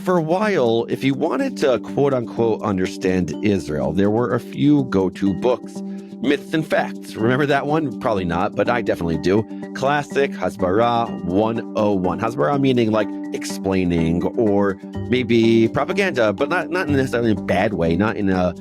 For a while, if you wanted to quote unquote understand Israel, there were a few go-to books. Myths and Facts. Remember that one? Probably not, but I definitely do. Classic Hasbara 101. Hasbara meaning like explaining or maybe propaganda, but not necessarily in a bad way, not in a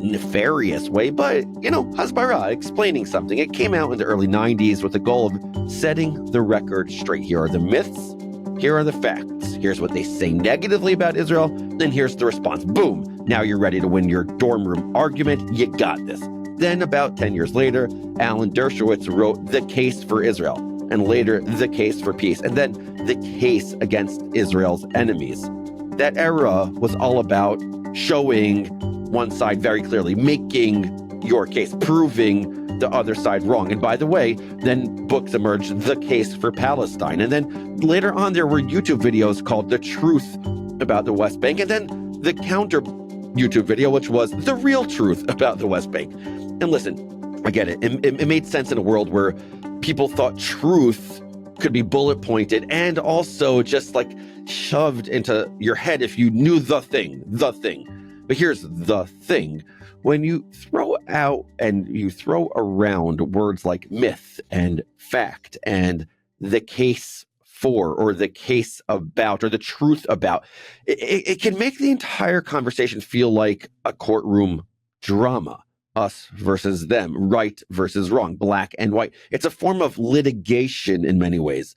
nefarious way, but, Hasbara, explaining something. It came out in the early 90s with the goal of setting the record straight. Here are the myths. Here are the facts. Here's what they say negatively about Israel. Then here's the response. Boom. Now you're ready to win your dorm room argument. You got this. Then about 10 years later, Alan Dershowitz wrote The Case for Israel, and later The Case for Peace, and then The Case Against Israel's Enemies. That era was all about showing one side very clearly, making your case, proving the other side wrong. And by the way, then books emerged, The Case for Palestine. And then later on, there were YouTube videos called The Truth about the West Bank. And then the counter YouTube video, which was The Real Truth about the West Bank. And listen, I get it. It made sense in a world where people thought truth could be bullet pointed and also just like shoved into your head if you knew the thing. But here's the thing. When you throw out and you throw around words like myth and fact and the case for or the case about or the truth about, it can make the entire conversation feel like a courtroom drama. Us versus them, right versus wrong, black and white. It's a form of litigation in many ways.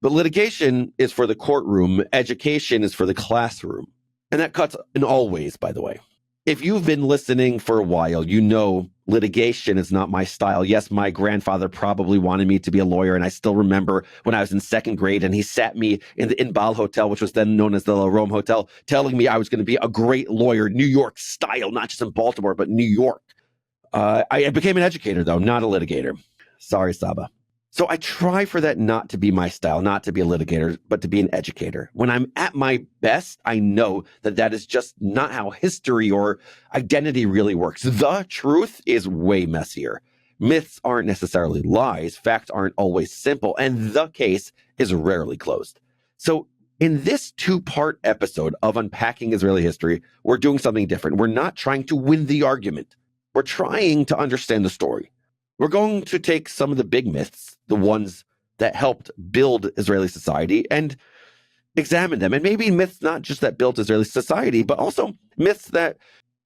But litigation is for the courtroom, education is for the classroom. And that cuts in all ways, by the way. If you've been listening for a while, you know litigation is not my style. Yes, my grandfather probably wanted me to be a lawyer, and I still remember when I was in second grade and he sat me in the Inbal Hotel, which was then known as the La Rome Hotel, telling me I was going to be a great lawyer, New York style, not just in Baltimore, but New York. I became an educator, though, not a litigator. Sorry, Saba. So I try for that not to be my style, not to be a litigator, but to be an educator. When I'm at my best, I know that that is just not how history or identity really works. The truth is way messier. Myths aren't necessarily lies. Facts aren't always simple. And the case is rarely closed. So in this two-part episode of Unpacking Israeli History, we're doing something different. We're not trying to win the argument. We're trying to understand the story. We're going to take some of the big myths, the ones that helped build Israeli society, and examine them. And maybe myths not just that built Israeli society, but also myths that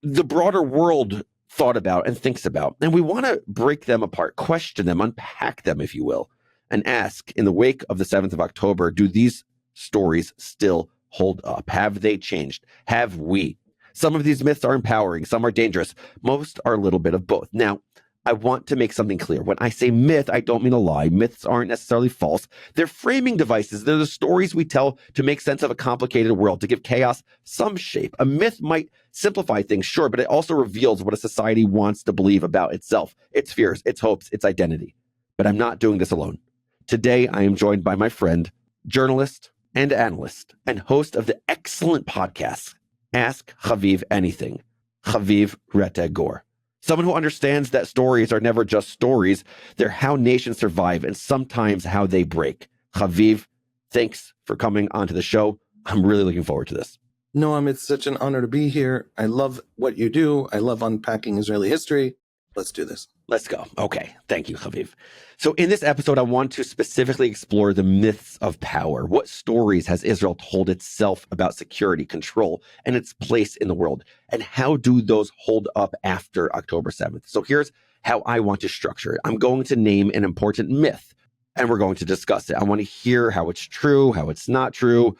the broader world thought about and thinks about. And we want to break them apart, question them, unpack them, if you will, and ask, in the wake of the 7th of October, do these stories still hold up? Have they changed? Have we? Some of these myths are empowering, some are dangerous. Most are a little bit of both. Now, I want to make something clear. When I say myth, I don't mean a lie. Myths aren't necessarily false. They're framing devices. They're the stories we tell to make sense of a complicated world, to give chaos some shape. A myth might simplify things, sure, but it also reveals what a society wants to believe about itself, its fears, its hopes, its identity. But I'm not doing this alone. Today, I am joined by my friend, journalist and analyst, and host of the excellent podcast, Ask Haviv Anything, Haviv Rettig Gur. Someone who understands that stories are never just stories. They're how nations survive and sometimes how they break. Haviv, thanks for coming onto the show. I'm really looking forward to this. Noam, it's such an honor to be here. I love what you do. I love unpacking Israeli history. Let's do this. Let's go. Okay. Thank you, Haviv. So in this episode, I want to specifically explore the myths of power. What stories has Israel told itself about security, control, and its place in the world? And how do those hold up after October 7th? So here's how I want to structure it. I'm going to name an important myth, and we're going to discuss it. I want to hear how it's true, how it's not true,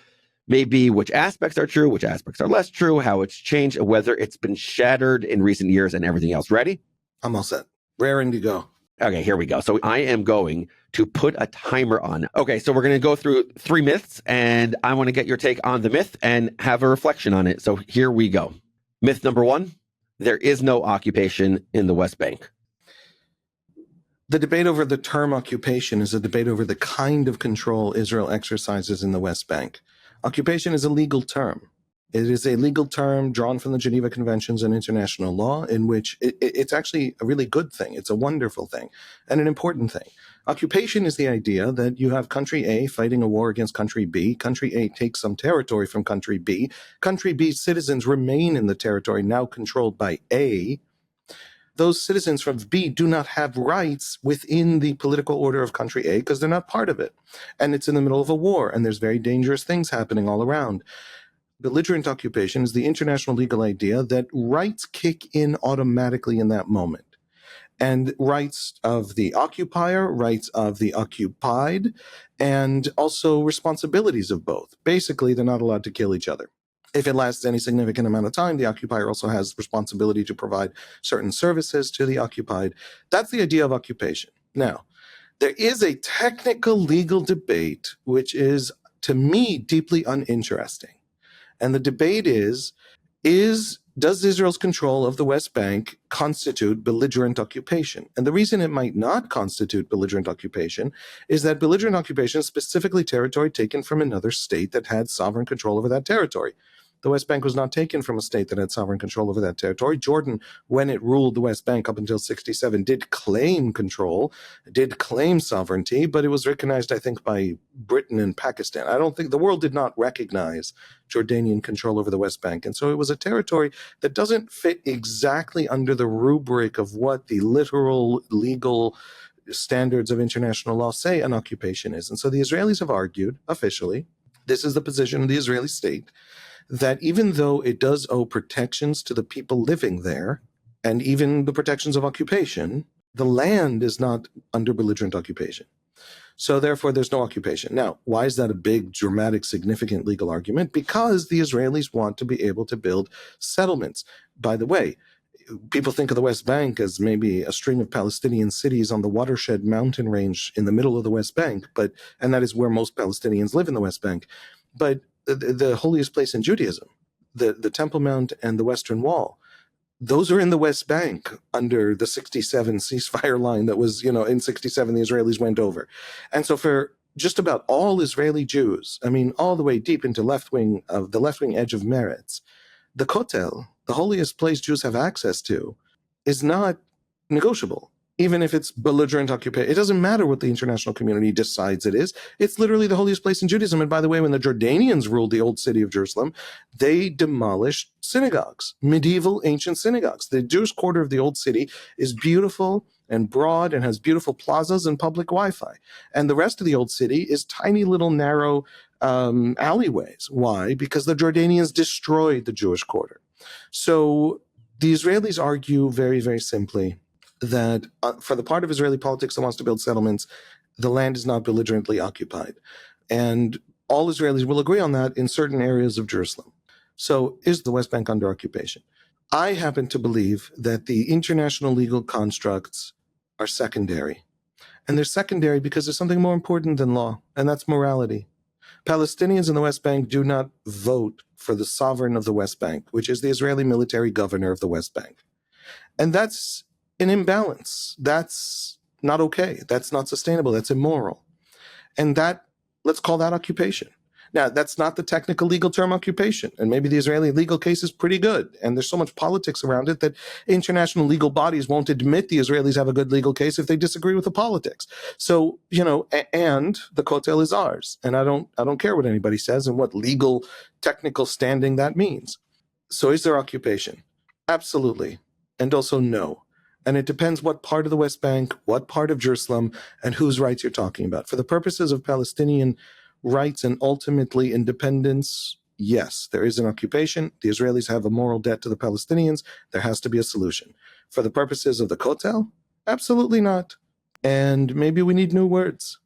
maybe which aspects are true, which aspects are less true, how it's changed, and whether it's been shattered in recent years and everything else. Ready? I'm all set. Raring to go. Okay, here we go. So I am going to put a timer on. Okay, so we're going to go through 3 myths, and I want to get your take on the myth and have a reflection on it. So here we go. Myth number 1, there is no occupation in the West Bank. The debate over the term occupation is a debate over the kind of control Israel exercises in the West Bank. Occupation is a legal term. It is a legal term drawn from the Geneva Conventions and international law in which it's actually a really good thing. It's a wonderful thing and an important thing. Occupation is the idea that you have country A fighting a war against country B. Country A takes some territory from country B. Country B's citizens remain in the territory now controlled by A. Those citizens from B do not have rights within the political order of country A because they're not part of it. And it's in the middle of a war, and there's very dangerous things happening all around. Belligerent occupation is the international legal idea that rights kick in automatically in that moment. And rights of the occupier, rights of the occupied, and also responsibilities of both. Basically, they're not allowed to kill each other. If it lasts any significant amount of time, the occupier also has responsibility to provide certain services to the occupied. That's the idea of occupation. Now, there is a technical legal debate, which is, to me, deeply uninteresting. And the debate is does Israel's control of the West Bank constitute belligerent occupation? And the reason it might not constitute belligerent occupation is that belligerent occupation is specifically territory taken from another state that had sovereign control over that territory. The West Bank was not taken from a state that had sovereign control over that territory. Jordan, when it ruled the West Bank up until 1967, did claim control, did claim sovereignty, but it was recognized, I think, by Britain and Pakistan. I don't think the world did not recognize Jordanian control over the West Bank. And so it was a territory that doesn't fit exactly under the rubric of what the literal legal standards of international law say an occupation is. And so the Israelis have argued officially, this is the position of the Israeli state, that even though it does owe protections to the people living there, and even the protections of occupation, the land is not under belligerent occupation. So therefore, there's no occupation. Now, why is that a big, dramatic, significant legal argument? Because the Israelis want to be able to build settlements. By the way, people think of the West Bank as maybe a string of Palestinian cities on the watershed mountain range in the middle of the West Bank, and that is where most Palestinians live in the West Bank. But the holiest place in Judaism, the Temple Mount and the Western Wall, those are in the West Bank under the 1967 ceasefire line that was, in 1967 the Israelis went over. And so for just about all Israeli Jews, all the way deep into the left-wing edge of Meretz, the Kotel, the holiest place Jews have access to, is not negotiable. Even if it's belligerent occupation, it doesn't matter what the international community decides it is. It's literally the holiest place in Judaism. And by the way, when the Jordanians ruled the old city of Jerusalem, they demolished synagogues, medieval ancient synagogues. The Jewish quarter of the old city is beautiful and broad and has beautiful plazas and public Wi-Fi. And the rest of the old city is tiny little narrow alleyways. Why? Because the Jordanians destroyed the Jewish quarter. So the Israelis argue very, very simply that for the part of Israeli politics that wants to build settlements, the land is not belligerently occupied. And all Israelis will agree on that in certain areas of Jerusalem. So is the West Bank under occupation? I happen to believe that the international legal constructs are secondary. And they're secondary because there's something more important than law, and that's morality. Palestinians in the West Bank do not vote for the sovereign of the West Bank, which is the Israeli military governor of the West Bank. And that's an imbalance. That's not okay. That's not sustainable. That's immoral. And let's call that occupation. Now, that's not the technical legal term occupation. And maybe the Israeli legal case is pretty good. And there's so much politics around it that international legal bodies won't admit the Israelis have a good legal case if they disagree with the politics. So, and the Kotel is ours. And I don't care what anybody says and what legal technical standing that means. So is there occupation? Absolutely. And also no. And it depends what part of the West Bank, what part of Jerusalem, and whose rights you're talking about. For the purposes of Palestinian rights and ultimately independence, yes, there is an occupation. The Israelis have a moral debt to the Palestinians. There has to be a solution. For the purposes of the Kotel, absolutely not. And maybe we need new words.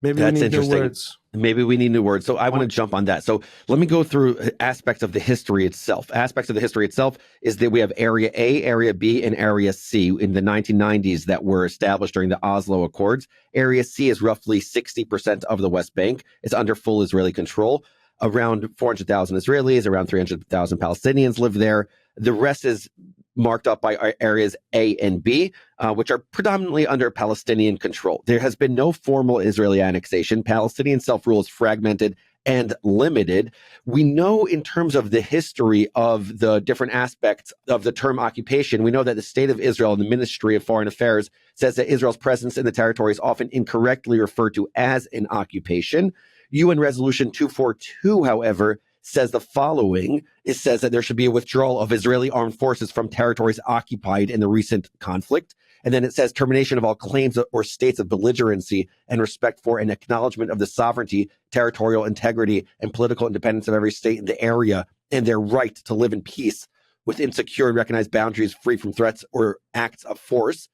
That's interesting. Maybe we need new words. So I want to jump on that. So let me go through aspects of the history itself. Aspects of the history itself is that we have Area A, Area B, and Area C in the 1990s that were established during the Oslo Accords. Area C is roughly 60% of the West Bank. It's under full Israeli control. Around 400,000 Israelis, around 300,000 Palestinians live there. The rest is marked up by areas A and B, which are predominantly under Palestinian control. There has been no formal Israeli annexation. Palestinian self-rule is fragmented and limited. We know in terms of the history of the different aspects of the term occupation, we know that the State of Israel and the Ministry of Foreign Affairs says that Israel's presence in the territory is often incorrectly referred to as an occupation. UN Resolution 242, however, says the following. It says that there should be a withdrawal of Israeli armed forces from territories occupied in the recent conflict. And then it says termination of all claims or states of belligerency and respect for and acknowledgement of the sovereignty, territorial integrity, and political independence of every state in the area and their right to live in peace within secure and recognized boundaries free from threats or acts of force.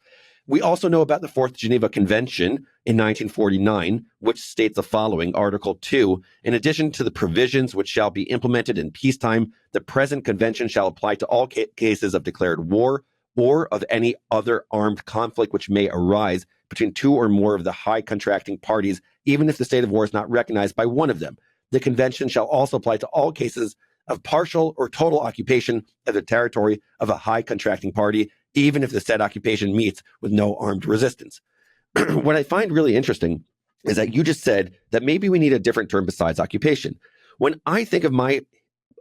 We also know about the Fourth Geneva Convention in 1949, which states the following, Article 2, in addition to the provisions which shall be implemented in peacetime, the present convention shall apply to all cases of declared war or of any other armed conflict which may arise between two or more of the high contracting parties, even if the state of war is not recognized by one of them. The convention shall also apply to all cases of partial or total occupation of the territory of a high contracting party, even if the said occupation meets with no armed resistance. What I find really interesting is that you just said that maybe we need a different term besides occupation. When I think of my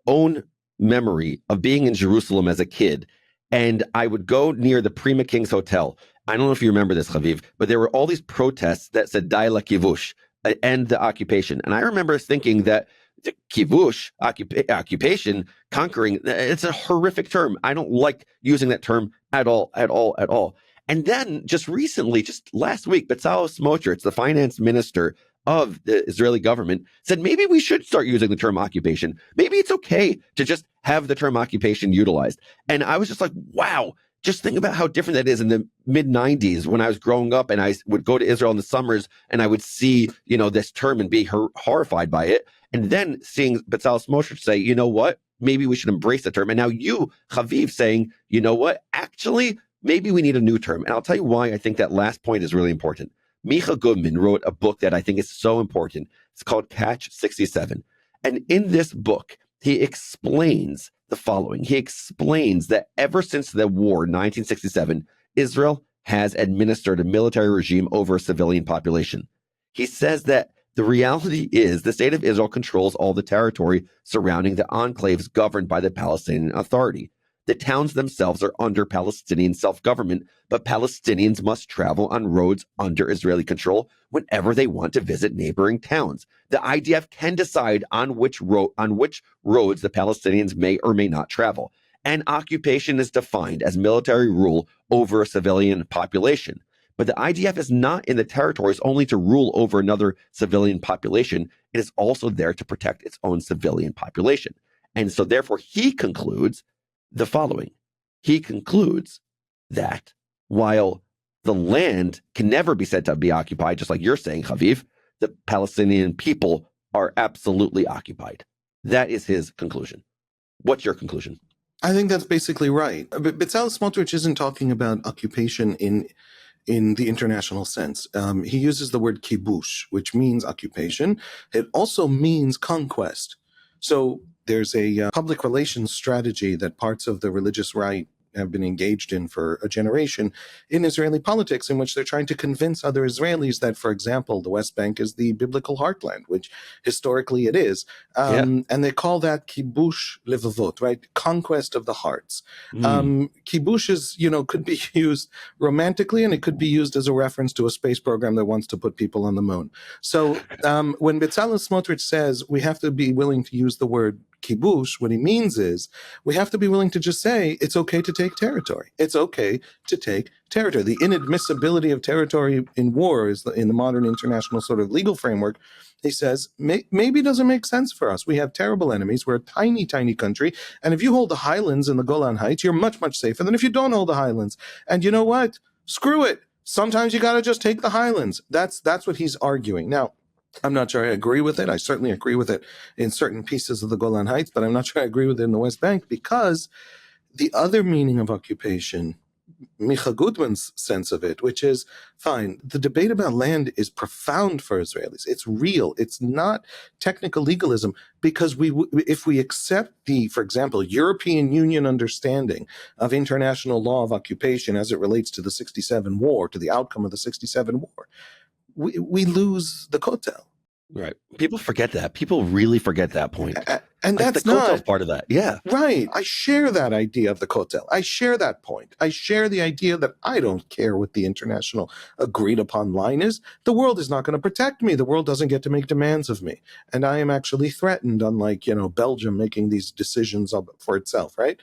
own memory of being in Jerusalem as a kid, and I would go near the Prima King's Hotel. I don't know if you remember this, Haviv, but there were all these protests that said "Dai lakivush," end the occupation. And I remember thinking that the kivush, occupation, conquering, it's a horrific term. I don't like using that term at all. And then just recently, just last week, Bezalel Smotrich, the finance minister of the Israeli government, said maybe we should start using the term occupation. Maybe it's okay to just have the term occupation utilized. And I was just like, wow, just think about how different that is in the mid-90s when I was growing up and I would go to Israel in the summers and I would see, this term and be horrified by it. And then seeing Bezalel Smotrich say, you know what, maybe we should embrace the term. And now you, Haviv, saying, you know what, actually, maybe we need a new term. And I'll tell you why I think that last point is really important. Micha Goodman wrote a book that I think is so important. It's called Catch 67. And in this book, he explains the following. He explains that ever since the war, 1967, Israel has administered a military regime over a civilian population. He says that the reality is the state of Israel controls all the territory surrounding the enclaves governed by the Palestinian Authority. The towns themselves are under Palestinian self-government, but Palestinians must travel on roads under Israeli control whenever they want to visit neighboring towns. The IDF can decide on which roads the Palestinians may or may not travel. And occupation is defined as military rule over a civilian population. But the IDF is not in the territories only to rule over another civilian population. It is also there to protect its own civilian population. And so therefore he concludes the following. He concludes that while the land can never be said to be occupied, just like you're saying, Haviv, the Palestinian people are absolutely occupied. That is his conclusion. What's your conclusion? I think that's basically right. But Bezalel Smotrich isn't talking about occupation in the international sense. He uses the word kibush, which means occupation. It also means conquest. So there's a public relations strategy that parts of the religious right have been engaged in for a generation in Israeli politics, in which they're trying to convince other Israelis that, for example, the West Bank is the biblical heartland, which historically it is. And they call that kibush levavot, right? Conquest of the hearts. Kibush is, could be used romantically, and it could be used as a reference to a space program that wants to put people on the moon. So when Bezalel Smotrich says we have to be willing to use the word kibush, what he means is we have to be willing to just say it's okay to take territory. It's okay to take territory. The inadmissibility of territory in war is in the modern international sort of legal framework. He says maybe it doesn't make sense for us. We have terrible enemies. We're a tiny, tiny country. And if you hold the highlands and the Golan Heights, you're much, much safer than if you don't hold the highlands. And you know what? Screw it. Sometimes you got to just take the highlands. That's what he's arguing. Now, I'm not sure I agree with it. I certainly agree with it in certain pieces of the Golan Heights, but I'm not sure I agree with it in the West Bank, because the other meaning of occupation, Micha Goodman's sense of it, which is, fine, the debate about land is profound for Israelis. It's real. It's not technical legalism, because if we accept the, for example, European Union understanding of international law of occupation as it relates to the 67 war, to the outcome of the 67 war, we lose the kotel. Right. People forget that. People really forget that point. And Like the that's Kotel's not part of that. Yeah. right. I share that idea of the Kotel. I share that point. I share the idea that I don't care what the international agreed upon line is. The world is not going to protect me. The world doesn't get to make demands of me. And I am actually threatened, unlike, Belgium making these decisions for itself, right?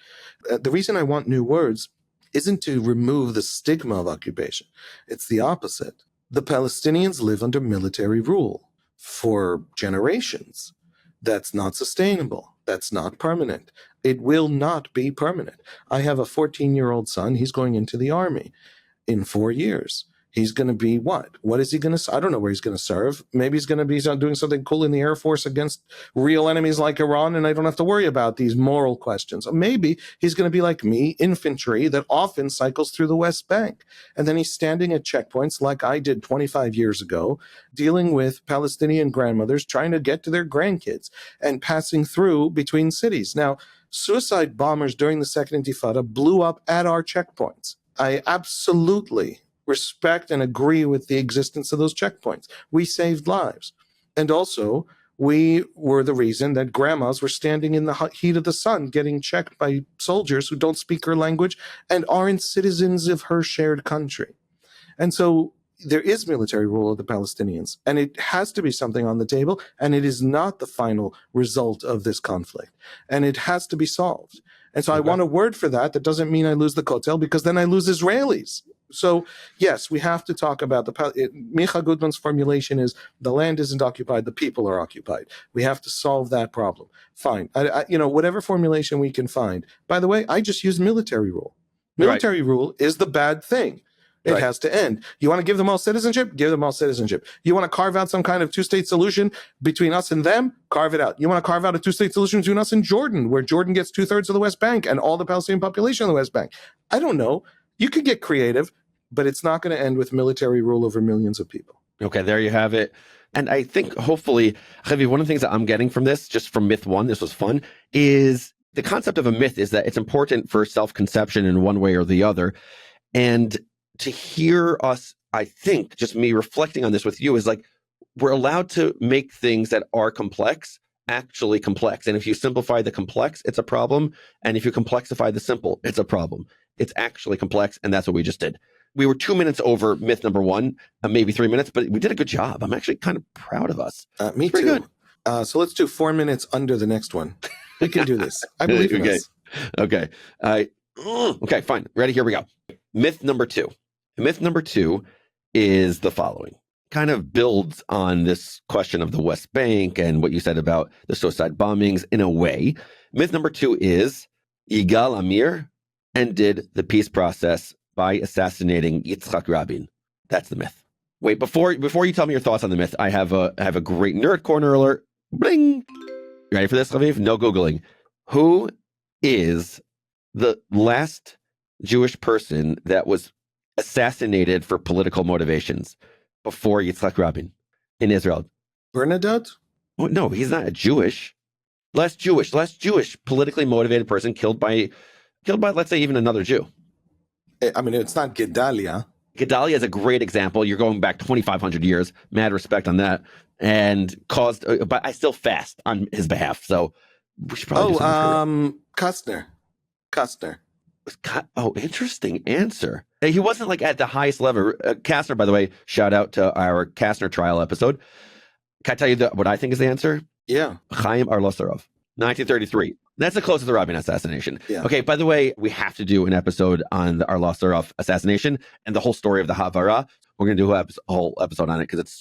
The reason I want new words isn't to remove the stigma of occupation. It's the opposite. The Palestinians live under military rule for generations. That's not sustainable. That's not permanent. It will not be permanent. I have a 14-year-old son. He's going into the army in 4 years. He's going to be what? What is he going to? I don't know where he's going to serve. Maybe he's going to be doing something cool in the Air Force against real enemies like Iran, and I don't have to worry about these moral questions. Or maybe he's going to be like me, infantry that often cycles through the West Bank. And then he's standing at checkpoints like I did 25 years ago, dealing with Palestinian grandmothers trying to get to their grandkids and passing through between cities. Now, suicide bombers during the Second Intifada blew up at our checkpoints. I absolutely respect and agree with the existence of those checkpoints. We saved lives. And also, we were the reason that grandmas were standing in the heat of the sun getting checked by soldiers who don't speak her language and aren't citizens of her shared country. And so there is military rule of the Palestinians, and it has to be something on the table, and it is not the final result of this conflict. And it has to be solved. And so I want a word for that. That doesn't mean I lose the Kotel, because then I lose Israelis. So, yes, we have to talk about Micha Goodman's formulation is the land isn't occupied, the people are occupied. We have to solve that problem. Fine. Whatever formulation we can find. By the way, I just use military rule. Military rule is the bad thing. It has to end. You want to give them all citizenship? Give them all citizenship. You want to carve out some kind of two-state solution between us and them? Carve it out. You want to carve out a two-state solution between us and Jordan, where Jordan gets 2/3 of the West Bank and all the Palestinian population of the West Bank? I don't know. You could get creative, but it's not going to end with military rule over millions of people. Okay, there you have it. And I think hopefully, Haviv, one of the things that I'm getting from this, just from myth one, this was fun, is the concept of a myth is that it's important for self-conception in one way or the other. And to hear us, I think, just me reflecting on this with you is like, we're allowed to make things that are complex actually complex. And if you simplify the complex, it's a problem. And if you complexify the simple, it's a problem. It's actually complex. And that's what we just did. We were 2 minutes over myth number one, maybe 3 minutes, but we did a good job. I'm actually kind of proud of us. Me too. Good. So let's do 4 minutes under the next one. We can do this. I believe in us. Okay. Okay, fine. Ready? Here we go. Myth number two. Myth number two is the following. Kind of builds on this question of the West Bank and what you said about the suicide bombings in a way. Myth number two is Yigal Amir ended the peace process by assassinating Yitzhak Rabin. That's the myth. Wait, before you tell me your thoughts on the myth, I have a great nerd corner alert. Bling! You ready for this, Haviv? No Googling. Who is the last Jewish person that was assassinated for political motivations before Yitzhak Rabin in Israel? Bernadette? Oh, no, he's not a Jewish. Less Jewish politically motivated person killed by, let's say, even another Jew. I mean, it's not Gedalia. Gedalia is a great example. You're going back 2,500 years. Mad respect on that. And caused, but I still fast on his behalf. So we should probably do something Kastner. Oh, interesting answer. He wasn't like at the highest level. Kastner, by the way, shout out to our Kastner trial episode. Can I tell you what I think is the answer? Yeah. Chaim Arlosarov, 1933. That's the closest to the Rabin assassination. Yeah. Okay, by the way, we have to do an episode on the Arlosarov assassination and the whole story of the Havara. We're going to do a whole episode on it because it's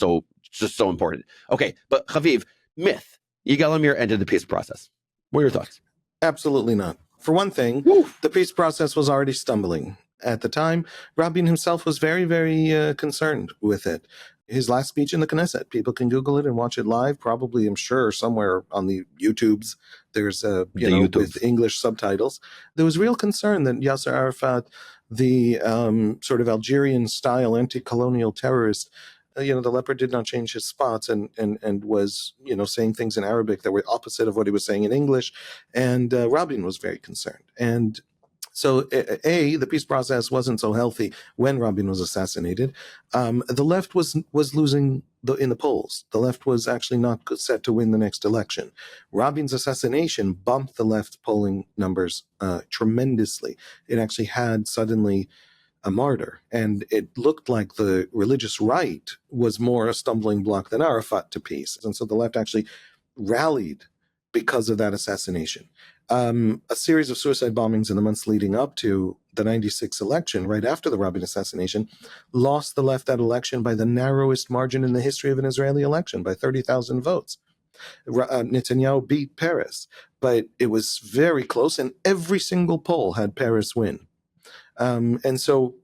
just so important. Okay, but Haviv, myth. Yigal Amir ended the peace process. What are your thoughts? Absolutely not. For one thing, the peace process was already stumbling. At the time, Rabin himself was very, very concerned with it. His last speech in the Knesset, people can Google it and watch it live. Probably, I'm sure, somewhere on the YouTubes, there's, with English subtitles. There was real concern that Yasser Arafat, the sort of Algerian-style anti-colonial terrorist, the leopard did not change his spots and was, saying things in Arabic that were opposite of what he was saying in English. And Rabin was very concerned. And So, the peace process wasn't so healthy when Rabin was assassinated. The left was losing in the polls. The left was actually not set to win the next election. Rabin's assassination bumped the left polling numbers tremendously. It actually had suddenly a martyr, and it looked like the religious right was more a stumbling block than Arafat to peace. And so the left actually rallied because of that assassination. A series of suicide bombings in the months leading up to the 96 election, right after the Rabin assassination, lost the left that election by the narrowest margin in the history of an Israeli election, by 30,000 votes. Netanyahu beat Peres, but it was very close, and every single poll had Peres win. And so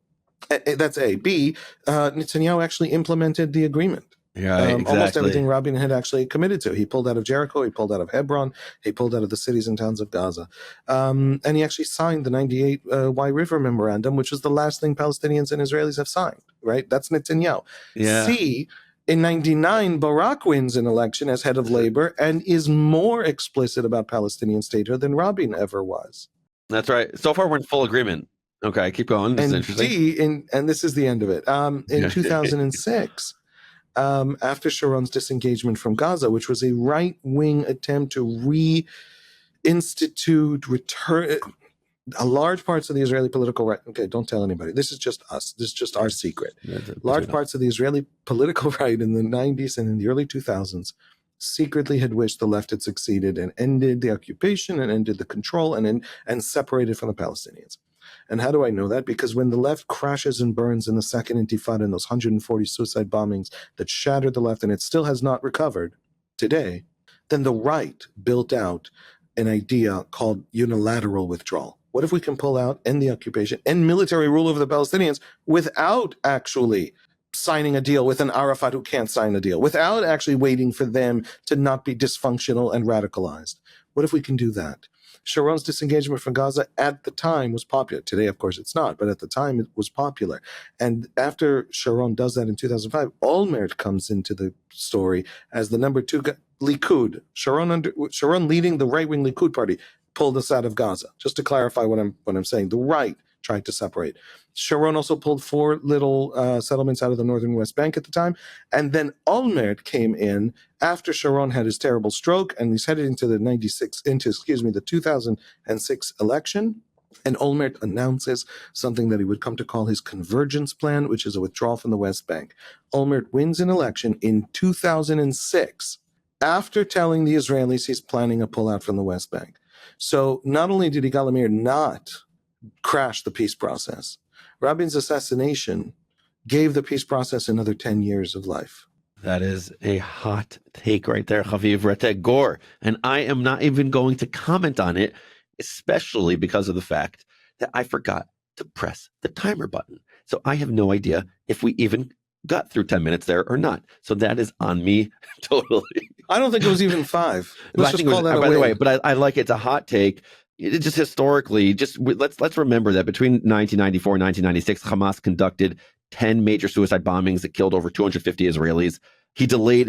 that's A. B, Netanyahu actually implemented the agreement. Yeah, exactly. Almost everything Rabin had actually committed to. He pulled out of Jericho, he pulled out of Hebron, he pulled out of the cities and towns of Gaza. And he actually signed the 98 Y River Memorandum, which was the last thing Palestinians and Israelis have signed, right? That's Netanyahu. Yeah. C, in 99, Barak wins an election as head of labor and is more explicit about Palestinian statehood than Rabin ever was. That's right. So far, we're in full agreement. Okay, keep going. This is interesting. D, and this is the end of it. In 2006, after Sharon's disengagement from Gaza, which was a right-wing attempt to return large parts of the Israeli political right. Okay, don't tell anybody. This is just us. This is just our secret. Large parts of the Israeli political right in the 90s and in the early 2000s secretly had wished the left had succeeded and ended the occupation and ended the control and separated from the Palestinians. And how do I know that? Because when the left crashes and burns in the Second Intifada and those 140 suicide bombings that shattered the left, and it still has not recovered today, then the right built out an idea called unilateral withdrawal. What if we can pull out, end the occupation, end military rule over the Palestinians without actually signing a deal with an Arafat who can't sign a deal, without actually waiting for them to not be dysfunctional and radicalized? What if we can do that? Sharon's disengagement from Gaza at the time was popular. Today, of course, it's not, but at the time it was popular. And after Sharon does that in 2005, Olmert comes into the story as the number two Likud. Sharon leading the right-wing Likud party pulled us out of Gaza. Just to clarify what I'm saying, the right tried to separate. Sharon also pulled 4 little settlements out of the northern West Bank at the time. And then Olmert came in after Sharon had his terrible stroke, and he's headed into the 2006 election. And Olmert announces something that he would come to call his convergence plan, which is a withdrawal from the West Bank. Olmert wins an election in 2006 after telling the Israelis he's planning a pullout from the West Bank. So not only did Yigal Amir not crash the peace process, Rabin's assassination gave the peace process another 10 years of life. That is a hot take right there, Haviv Rettig Gur. And I am not even going to comment on it, especially because of the fact that I forgot to press the timer button. So I have no idea if we even got through 10 minutes there or not. So that is on me totally. I don't think it was even 5. Let's just call that a win. By the way, but I like it's a hot take. It just historically, let's remember that between 1994 and 1996, Hamas conducted 10 major suicide bombings that killed over 250 Israelis.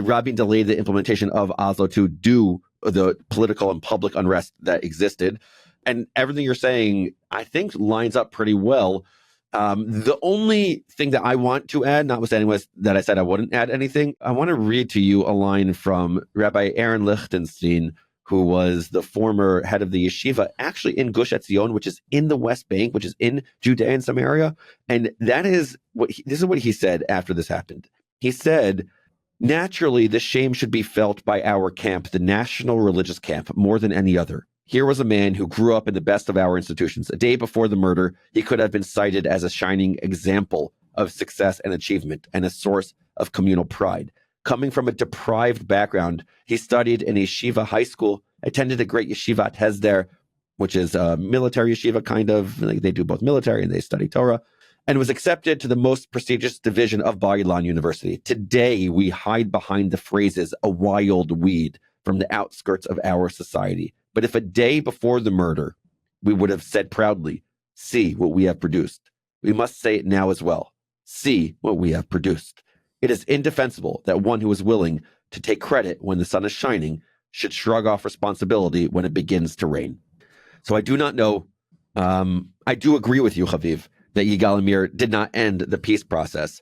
Rabin delayed the implementation of Oslo to do the political and public unrest that existed. And everything you're saying, I think, lines up pretty well. The only thing that I want to add, notwithstanding was that I said I wouldn't add anything, I want to read to you a line from Rabbi Aaron Lichtenstein, who was the former head of the yeshiva, actually in Gush Etzion, which is in the West Bank, which is in Judea and Samaria. And this is what he said after this happened. He said, naturally, the shame should be felt by our camp, the national religious camp, more than any other. Here was a man who grew up in the best of our institutions. A day before the murder, he could have been cited as a shining example of success and achievement and a source of communal pride. Coming from a deprived background, he studied in a yeshiva high school, attended a great yeshivat Hesder, which is a military yeshiva kind of. They do both military and they study Torah, and was accepted to the most prestigious division of Bar Ilan University. Today, we hide behind the phrases, a wild weed, from the outskirts of our society. But if a day before the murder, we would have said proudly, see what we have produced, we must say it now as well. See what we have produced. It is indefensible that one who is willing to take credit when the sun is shining should shrug off responsibility when it begins to rain. So I do not know I do agree with you, Haviv, that Yigal Amir did not end the peace process.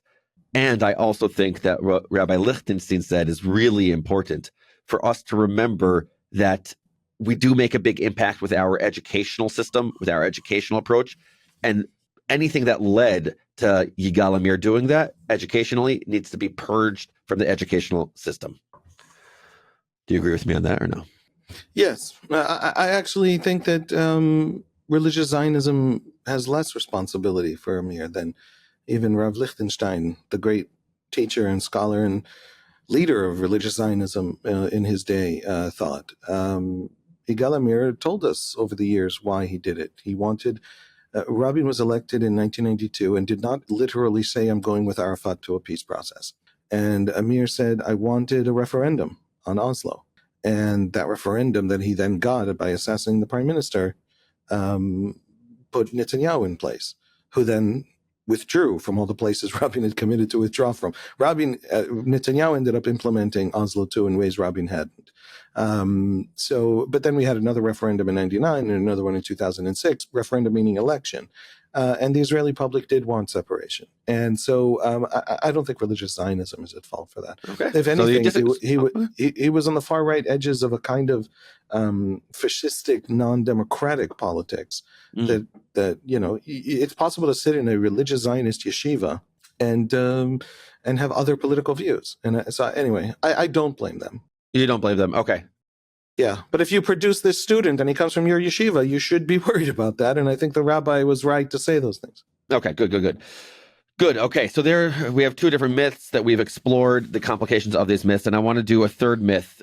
And I also think that what Rabbi Lichtenstein said is really important for us to remember that we do make a big impact with our educational system, with our educational approach. And anything that led to Yigal Amir doing that educationally needs to be purged from the educational system. Do you agree with me on that or no? Yes. I actually think that religious Zionism has less responsibility for Amir than even Rav Lichtenstein, the great teacher and scholar and leader of religious Zionism in his day, thought. Yigal Amir told us over the years why he did it. He wanted, Rabin was elected in 1992 and did not literally say, I'm going with Arafat to a peace process. And Amir said, I wanted a referendum on Oslo. And that referendum that he then got by assassinating the prime minister put Netanyahu in place, who then withdrew from all the places Rabin had committed to withdraw from. Netanyahu ended up implementing Oslo II in ways Rabin hadn't. But then we had another referendum in 99 and another one in 2006, referendum meaning election. And the Israeli public did want separation. And so I don't think religious Zionism is at fault for that. Okay. If anything, he was on the far right edges of a kind of fascistic, non-democratic politics that it's possible to sit in a religious Zionist yeshiva and have other political views. And so anyway, I don't blame them. You don't blame them. Okay. Yeah, but if you produce this student and he comes from your yeshiva, you should be worried about that. And I think the rabbi was right to say those things. Okay, good. Okay, so there we have two different myths that we've explored, the complications of these myths, and I want to do a third myth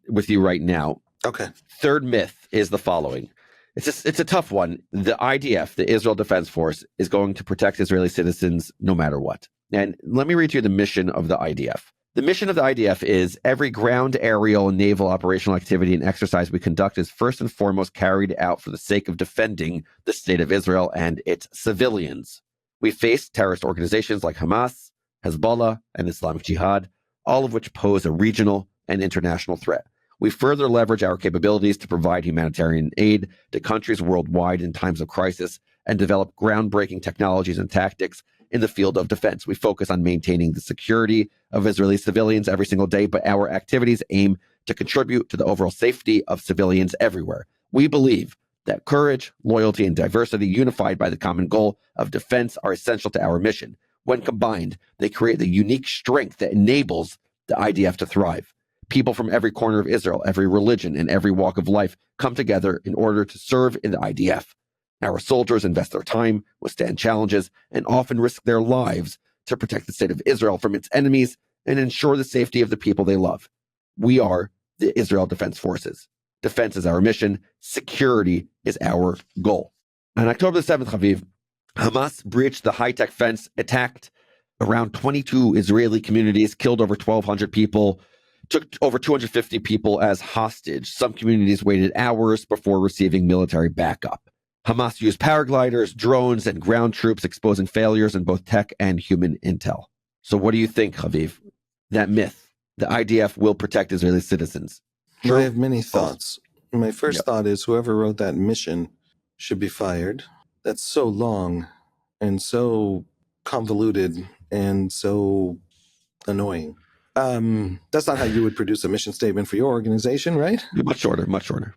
with you right now. Okay. Third myth is the following. It's a tough one. The IDF, the Israel Defense Force, is going to protect Israeli citizens no matter what. And let me read to you the mission of the IDF. The mission of the IDF is every ground, aerial, and naval operational activity and exercise we conduct is first and foremost carried out for the sake of defending the state of Israel and its civilians. We face terrorist organizations like Hamas, Hezbollah, and Islamic Jihad, all of which pose a regional and international threat. We further leverage our capabilities to provide humanitarian aid to countries worldwide in times of crisis and develop groundbreaking technologies and tactics in the field of defense. We focus on maintaining the security of Israeli civilians every single day, but our activities aim to contribute to the overall safety of civilians everywhere. We believe that courage, loyalty, and diversity unified by the common goal of defense are essential to our mission. When combined, they create the unique strength that enables the IDF to thrive. People from every corner of Israel, every religion, and every walk of life come together in order to serve in the IDF. Our soldiers invest their time, withstand challenges, and often risk their lives to protect the state of Israel from its enemies and ensure the safety of the people they love. We are the Israel Defense Forces. Defense is our mission. Security is our goal. On October the 7th, Haviv, Hamas breached the high-tech fence, attacked around 22 Israeli communities, killed over 1,200 people, took over 250 people as hostage. Some communities waited hours before receiving military backup. Hamas used paragliders, drones, and ground troops, exposing failures in both tech and human intel. So what do you think, Haviv? That myth, the IDF will protect Israeli citizens. True? I have many thoughts. My first thought is whoever wrote that mission should be fired. That's so long and so convoluted and so annoying. That's not how you would produce a mission statement for your organization, right? Much shorter.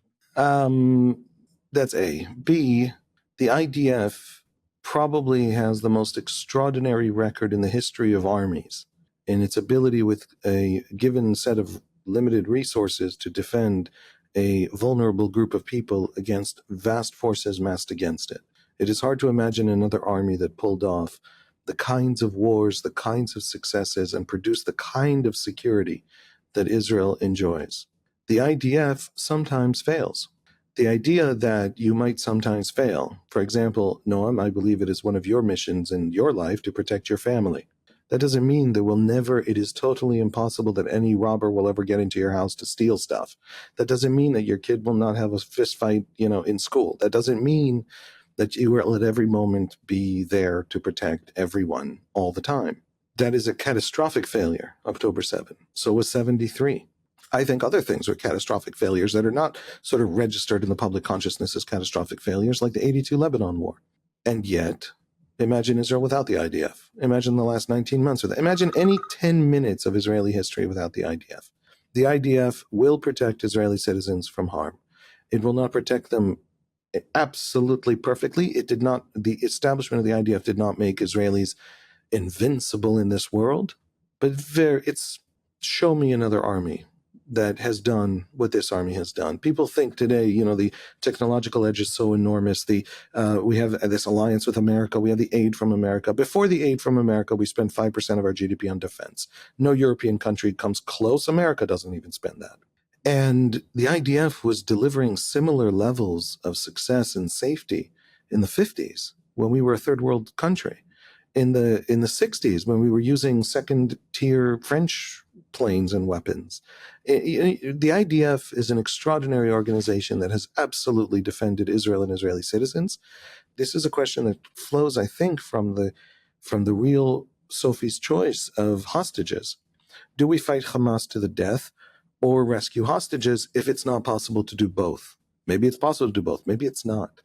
That's A. B, the IDF probably has the most extraordinary record in the history of armies in its ability with a given set of limited resources to defend a vulnerable group of people against vast forces massed against it. It is hard to imagine another army that pulled off the kinds of wars, the kinds of successes, and produced the kind of security that Israel enjoys. The IDF sometimes fails. The idea that you might sometimes fail, for example, Noam, I believe it is one of your missions in your life to protect your family. That doesn't mean it is totally impossible that any robber will ever get into your house to steal stuff. That doesn't mean that your kid will not have a fist fight, in school. That doesn't mean that you will at every moment be there to protect everyone all the time. That is a catastrophic failure, October 7th. So was 73. I think other things are catastrophic failures that are not sort of registered in the public consciousness as catastrophic failures, like the 82 Lebanon war. And yet, imagine Israel without the IDF. Imagine the last 19 months of that. Imagine any 10 minutes of Israeli history without the IDF. The IDF will protect Israeli citizens from harm. It will not protect them absolutely perfectly. It did not. The establishment of the IDF did not make Israelis invincible in this world, but it's show me another army that has done what this army has done. People think today, the technological edge is so enormous. We have this alliance with America. We have the aid from America. Before the aid from America, we spend 5% of our GDP on defense. No European country comes close. America doesn't even spend that. And the IDF was delivering similar levels of success and safety in the 50s when we were a third world country. In the 60s, when we were using second-tier French planes and weapons. The IDF is an extraordinary organization that has absolutely defended Israel and Israeli citizens. This is a question that flows, I think, from the real Sophie's choice of hostages. Do we fight Hamas to the death or rescue hostages if it's not possible to do both? Maybe it's possible to do both. Maybe it's not.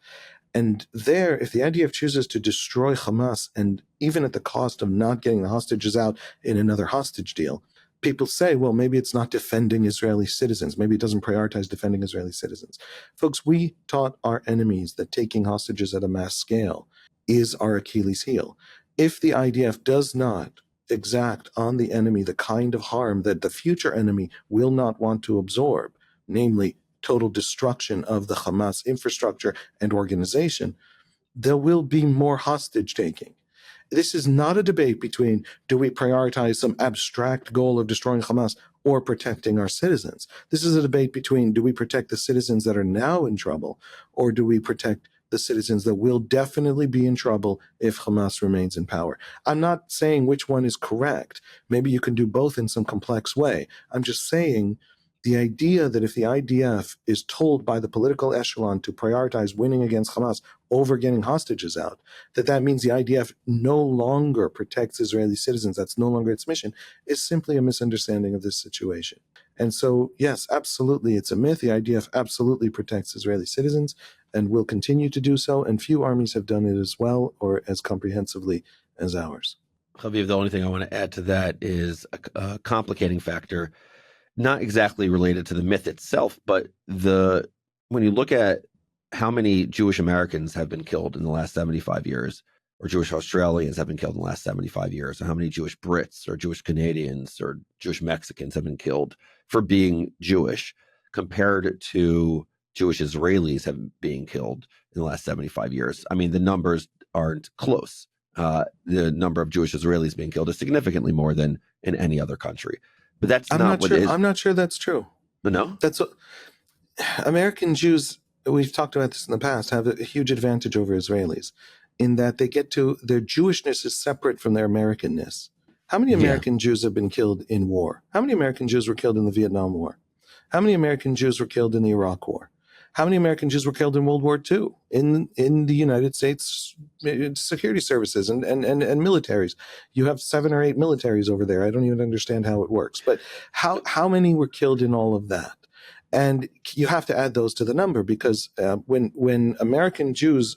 And there, if the IDF chooses to destroy Hamas, and even at the cost of not getting the hostages out in another hostage deal, people say, well, maybe it's not defending Israeli citizens. Maybe it doesn't prioritize defending Israeli citizens. Folks, we taught our enemies that taking hostages at a mass scale is our Achilles heel. If the IDF does not exact on the enemy the kind of harm that the future enemy will not want to absorb, namely total destruction of the Hamas infrastructure and organization, there will be more hostage taking. This is not a debate between do we prioritize some abstract goal of destroying Hamas or protecting our citizens. This is a debate between do we protect the citizens that are now in trouble or do we protect the citizens that will definitely be in trouble if Hamas remains in power. I'm not saying which one is correct. Maybe you can do both in some complex way. I'm just saying the idea that if the IDF is told by the political echelon to prioritize winning against Hamas over getting hostages out, that means the IDF no longer protects Israeli citizens, that's no longer its mission, is simply a misunderstanding of this situation. And so, yes, absolutely, it's a myth. The IDF absolutely protects Israeli citizens and will continue to do so, and few armies have done it as well or as comprehensively as ours. Haviv, the only thing I want to add to that is a complicating factor, not exactly related to the myth itself, but when you look at how many Jewish Americans have been killed in the last 75 years, or Jewish Australians have been killed in the last 75 years, or how many Jewish Brits or Jewish Canadians or Jewish Mexicans have been killed for being Jewish, compared to Jewish Israelis have being killed in the last 75 years. I mean, the numbers aren't close. The number of Jewish Israelis being killed is significantly more than in any other country. But that's not what it is. I'm not sure that's true. No? American Jews, we've talked about this in the past, have a huge advantage over Israelis in that their Jewishness is separate from their Americanness. How many American Jews have been killed in war? How many American Jews were killed in the Vietnam War? How many American Jews were killed in the Iraq War? How many American Jews were killed in World War II in the United States security services and militaries? You have 7 or 8 militaries over there. I don't even understand how it works. But how many were killed in all of that? And you have to add those to the number because when American Jews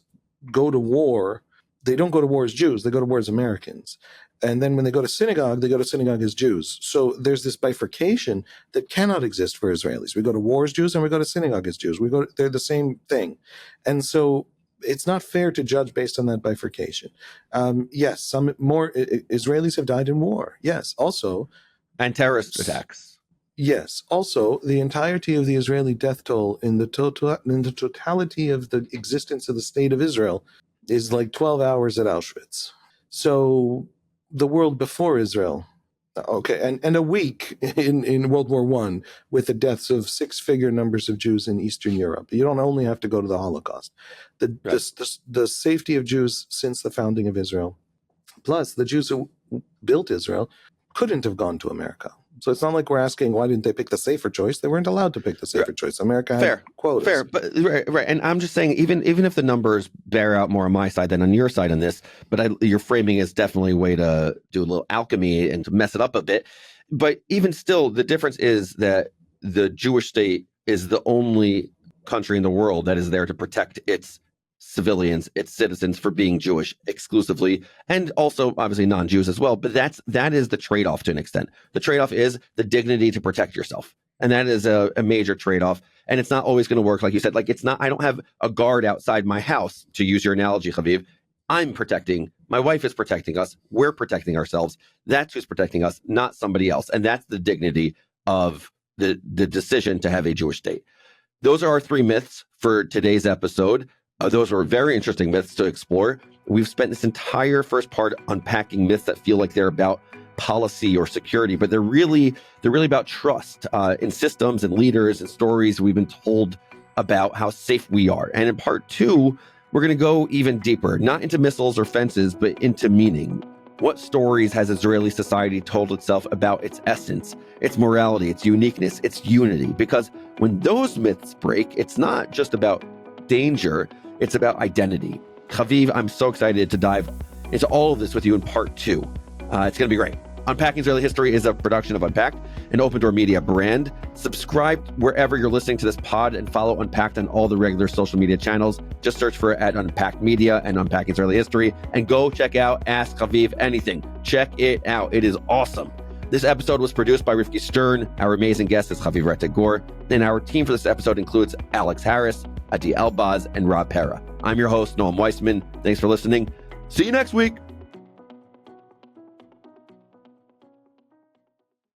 go to war, they don't go to war as Jews. They go to war as Americans. And then when they go to synagogue, they go to synagogue as Jews. So there's this bifurcation that cannot exist for Israelis. We go to war as Jews and we go to synagogue as Jews. They're the same thing. And so it's not fair to judge based on that bifurcation. Yes, some more Israelis have died in war. Yes, also. And terrorist attacks. Yes. Also, the entirety of the Israeli death toll in the totality of the existence of the state of Israel is like 12 hours at Auschwitz. So the world before Israel, okay, and a week in World War I with the deaths of 6-figure numbers of Jews in Eastern Europe. You don't only have to go to the Holocaust. The safety of Jews since the founding of Israel, plus the Jews who built Israel, couldn't have gone to America. So it's not like we're asking why didn't they pick the safer choice? They weren't allowed to pick the safer choice. America had quotas. Fair, but right. And I'm just saying, even if the numbers bear out more on my side than on your side on this, but your framing is definitely a way to do a little alchemy and to mess it up a bit. But even still, the difference is that the Jewish state is the only country in the world that is there to protect its civilians, its citizens for being Jewish exclusively, and also obviously non-Jews as well. But that is the trade-off to an extent. The trade-off is the dignity to protect yourself. And that is a major trade-off. And it's not always going to work. Like you said, like it's not, I don't have a guard outside my house, to use your analogy, Haviv. I'm protecting, my wife is protecting us. We're protecting ourselves. That's who's protecting us, not somebody else. And that's the dignity of the decision to have a Jewish state. Those are our three myths for today's episode. Those were very interesting myths to explore. We've spent this entire first part unpacking myths that feel like they're about policy or security, but they're really about trust in systems and leaders and stories we've been told about how safe we are. And in part two, we're going to go even deeper, not into missiles or fences, but into meaning. What stories has Israeli society told itself about its essence, its morality, its uniqueness, its unity? Because when those myths break, it's not just about danger, it's about identity. Haviv, I'm so excited to dive into all of this with you in part two. It's going to be great. Unpacking Israeli History is a production of Unpacked, an OpenDor Media brand. Subscribe wherever you're listening to this pod and follow Unpacked on all the regular social media channels. Just search for it at Unpacked Media and Unpacking Israeli History. And go check out Ask Haviv Anything. Check it out. It is awesome. This episode was produced by Rivki Stern. Our amazing guest is Haviv Rettig Gur. And our team for this episode includes Alex Harris, Adi Elbaz, and Rob Pera. I'm your host, Noam Weissman. Thanks for listening. See you next week.